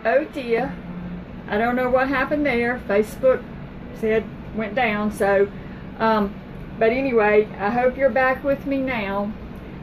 Oh dear, I don't know what happened there. Facebook said went down, so but anyway, I hope you're back with me now.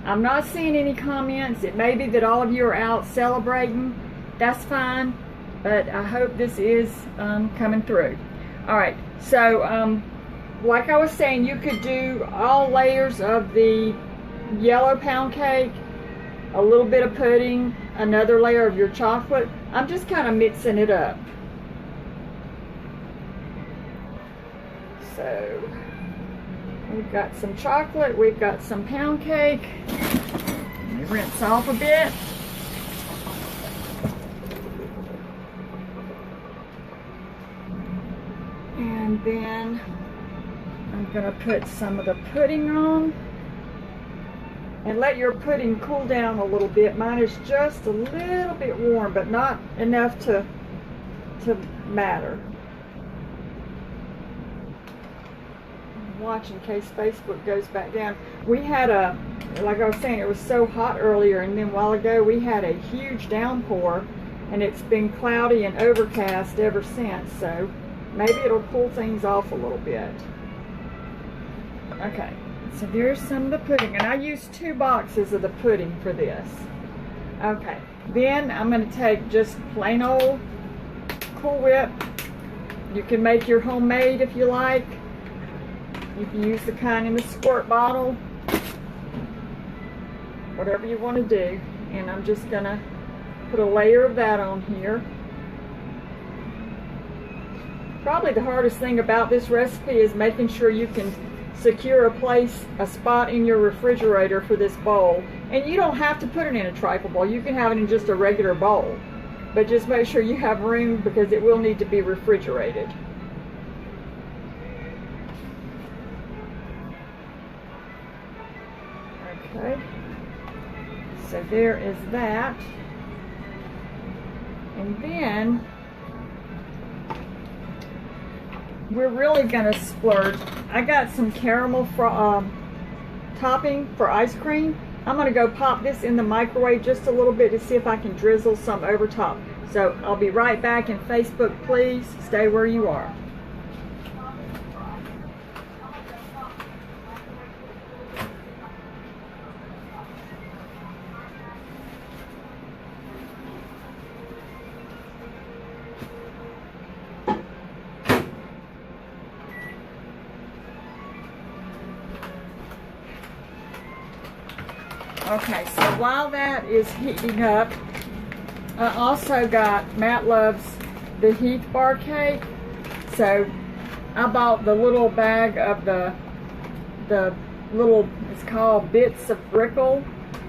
I'm not seeing any comments. It may be that all of you are out celebrating. That's fine, but I hope this is coming through. All right, so like I was saying, you could do all layers of the yellow pound cake, a little bit of pudding, another layer of your chocolate. I'm just kind of mixing it up. So we've got some chocolate, we've got some pound cake. Let me rinse off a bit. And then I'm going to put some of the pudding on. And let your pudding cool down a little bit. Mine is just a little bit warm, but not enough to matter. Watch in case Facebook goes back down. We had like I was saying, it was so hot earlier, and then a while ago we had a huge downpour, and it's been cloudy and overcast ever since, so maybe it'll cool things off a little bit. Okay, so there's some of the pudding, and I used 2 boxes of the pudding for this. Okay, then I'm going to take just plain old Cool Whip. You can make your homemade if you like. You can use the kind in the squirt bottle, whatever you want to do. And I'm just going to put a layer of that on here. Probably the hardest thing about this recipe is making sure you can secure a spot in your refrigerator for this bowl. And you don't have to put it in a trifle bowl. You can have it in just a regular bowl. But just make sure you have room, because it will need to be refrigerated. Okay, so there is that. And then we're really going to splurge. I got some caramel topping for ice cream. I'm going to go pop this in the microwave just a little bit to see if I can drizzle some over top. So I'll be right back, and Facebook, please stay where you are. Okay, so while that is heating up, I also got, Matt loves the Heath bar cake, so I bought the little bag of the little, it's called Bits of Brickle,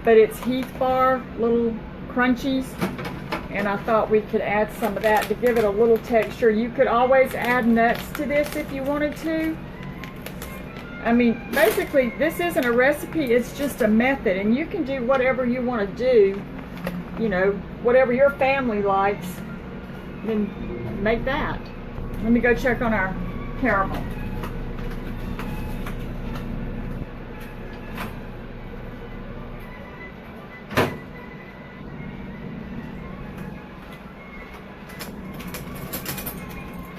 but it's Heath bar, little crunchies, and I thought we could add some of that to give it a little texture. You could always add nuts to this if you wanted to. I mean, basically, this isn't a recipe, it's just a method, and you can do whatever you want to do, you know, whatever your family likes, then make that. Let me go check on our caramel.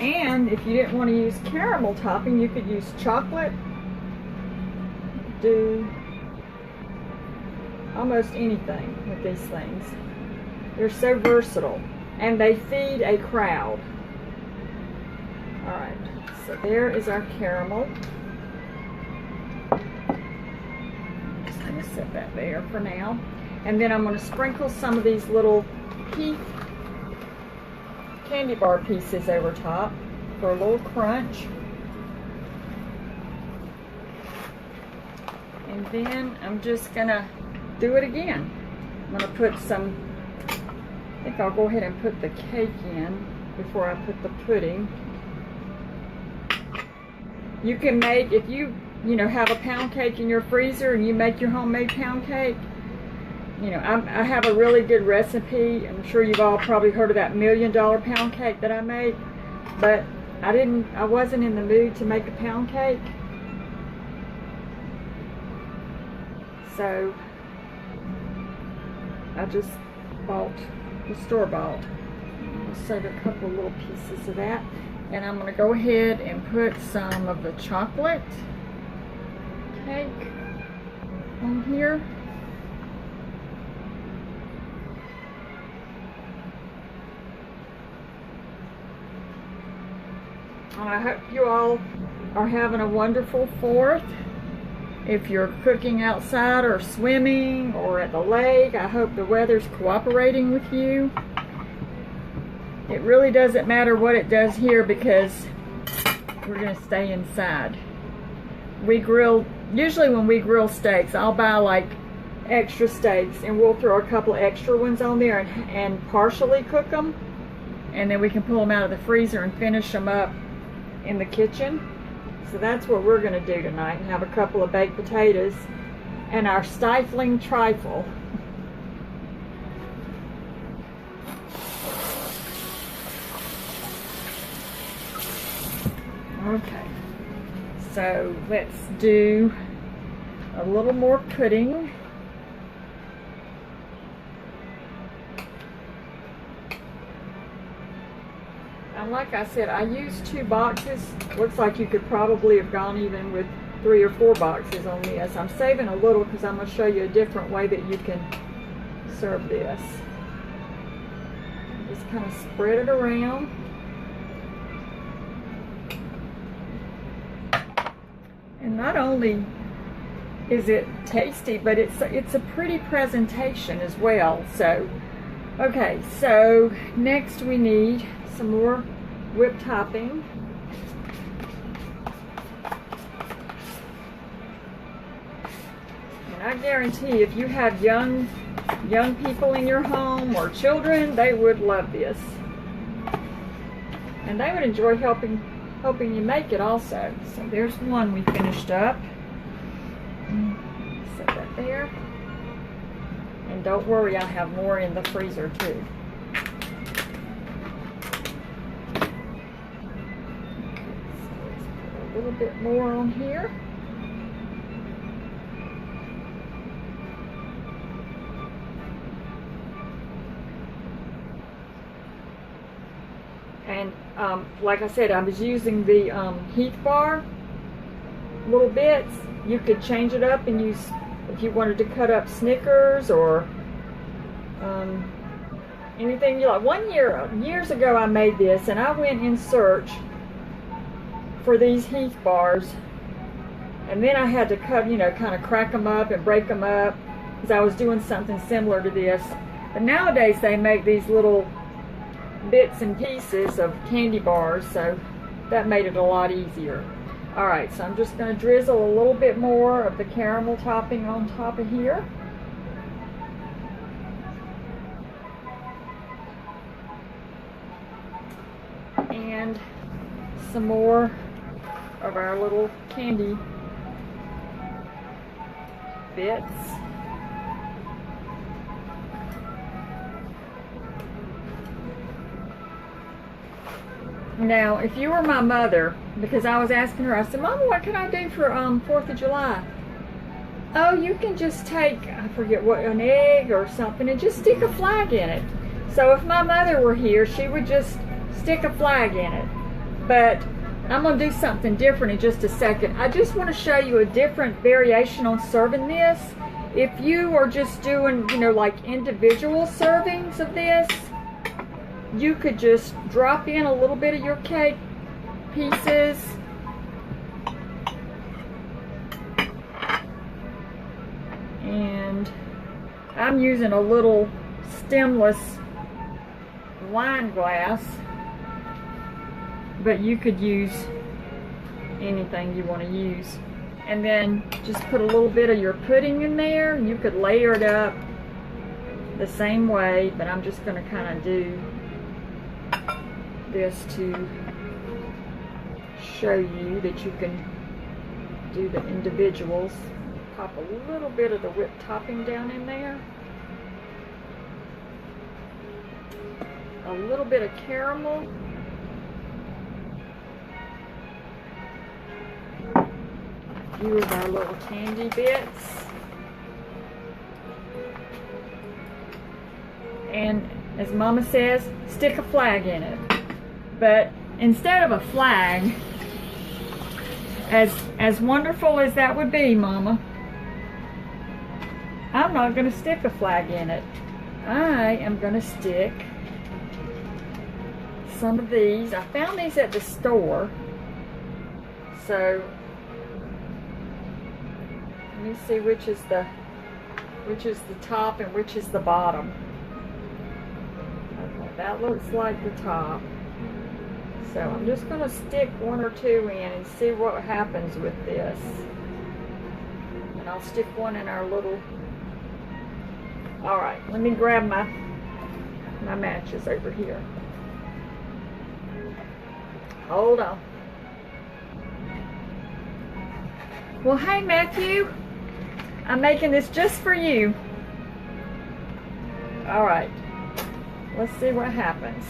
And if you didn't want to use caramel topping, you could use chocolate. Do almost anything with these things. They're so versatile, and they feed a crowd. Alright, so there is our caramel. Just going to set that there for now. And then I'm going to sprinkle some of these little Heath candy bar pieces over top for a little crunch. And then I'm just going to do it again. I'm going to put some, I think I'll go ahead and put the cake in before I put the pudding. You can make, if you have a pound cake in your freezer and you make your homemade pound cake, you know, I have a really good recipe. I'm sure you've all probably heard of that $1 million pound cake that I make, but I wasn't in the mood to make a pound cake. So I just bought the store-bought. I'll save a couple little pieces of that. And I'm going to go ahead and put some of the chocolate cake on here. And I hope you all are having a wonderful 4th. If you're cooking outside or swimming or at the lake, I hope the weather's cooperating with you. It really doesn't matter what it does here because we're going to stay inside. Usually when we grill steaks, I'll buy like extra steaks and we'll throw a couple of extra ones on there and partially cook them. And then we can pull them out of the freezer and finish them up in the kitchen. So that's what we're going to do tonight, and have a couple of baked potatoes and our stifling trifle. Okay, so let's do a little more pudding. And like I said, I used 2 boxes. Looks like you could probably have gone even with 3 or 4 boxes on this. I'm saving a little because I'm going to show you a different way that you can serve this. Just kind of spread it around. And not only is it tasty, but it's a pretty presentation as well. So, okay, so next we need some more whipped topping. And I guarantee if you have young people in your home or children, they would love this. And they would enjoy helping you make it also. So there's one we finished up. Set that there. And don't worry, I have more in the freezer too. A little bit more on here. And like I said, I was using the Heath bar little bits. You could change it up and use, if you wanted to cut up Snickers or anything you like. Years ago I made this, and I went in search for these Heath bars, and then I had to cut, kind of crack them up and break them up because I was doing something similar to this. But nowadays they make these little bits and pieces of candy bars, so that made it a lot easier. Alright, so I'm just going to drizzle a little bit more of the caramel topping on top of here. And some more of our little candy bits. Now, if you were my mother, because I was asking her, I said, Mama, what can I do for 4th of July? Oh, you can just take, I forget what, an egg or something, and just stick a flag in it. So if my mother were here, she would just stick a flag in it. But I'm going to do something different in just a second. I just want to show you a different variation on serving this. If you are just doing, like individual servings of this, you could just drop in a little bit of your cake pieces. And I'm using a little stemless wine glass, but you could use anything you want to use. And then just put a little bit of your pudding in there. You could layer it up the same way, but I'm just going to kind of do this to show you that you can do the individuals. Pop a little bit of the whipped topping down in there. A little bit of caramel. A few of our little candy bits. And as Mama says, stick a flag in it. But instead of a flag, as wonderful as that would be, Mama, I'm not going to stick a flag in it. I am going to stick some of these. I found these at the store. So let me see which is the top and which is the bottom. Okay, that looks like the top. So I'm just going to stick one or two in and see what happens with this. And I'll stick one in our little... Alright, let me grab my matches over here. Hold on. Well, hey Matthew, I'm making this just for you. Alright, let's see what happens.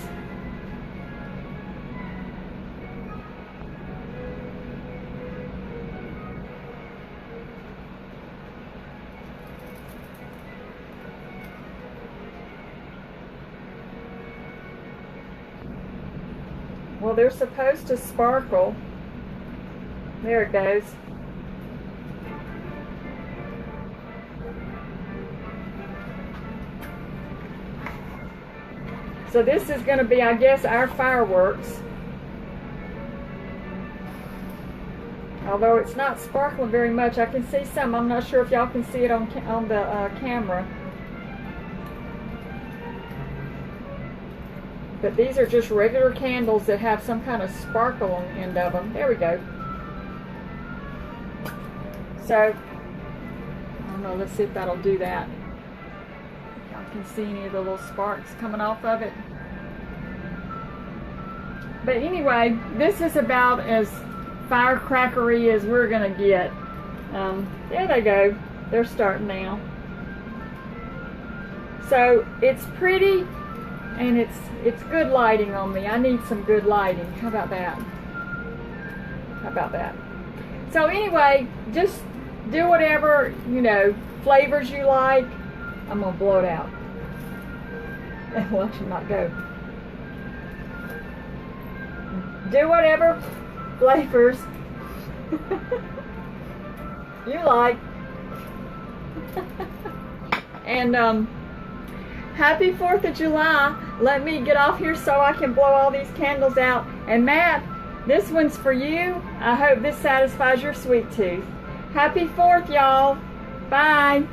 Well, they're supposed to sparkle. There it goes. So this is going to be, I guess, our fireworks. Although it's not sparkling very much, I can see some. I'm not sure if y'all can see it on the camera. But these are just regular candles that have some kind of sparkle on the end of them. There we go. So, I don't know, let's see if that'll do that. Y'all can see any of the little sparks coming off of it. But anyway, this is about as firecrackery as we're going to get. There they go. They're starting now. So, it's pretty. And it's good lighting on me. I need some good lighting. How about that? How about that? So anyway, just do whatever, you know, flavors you like. I'm going to blow it out. And watch it not go. Do whatever flavors you like. And happy 4th of July. Let me get off here so I can blow all these candles out. And Matt, this one's for you. I hope this satisfies your sweet tooth. Happy 4th, y'all. Bye.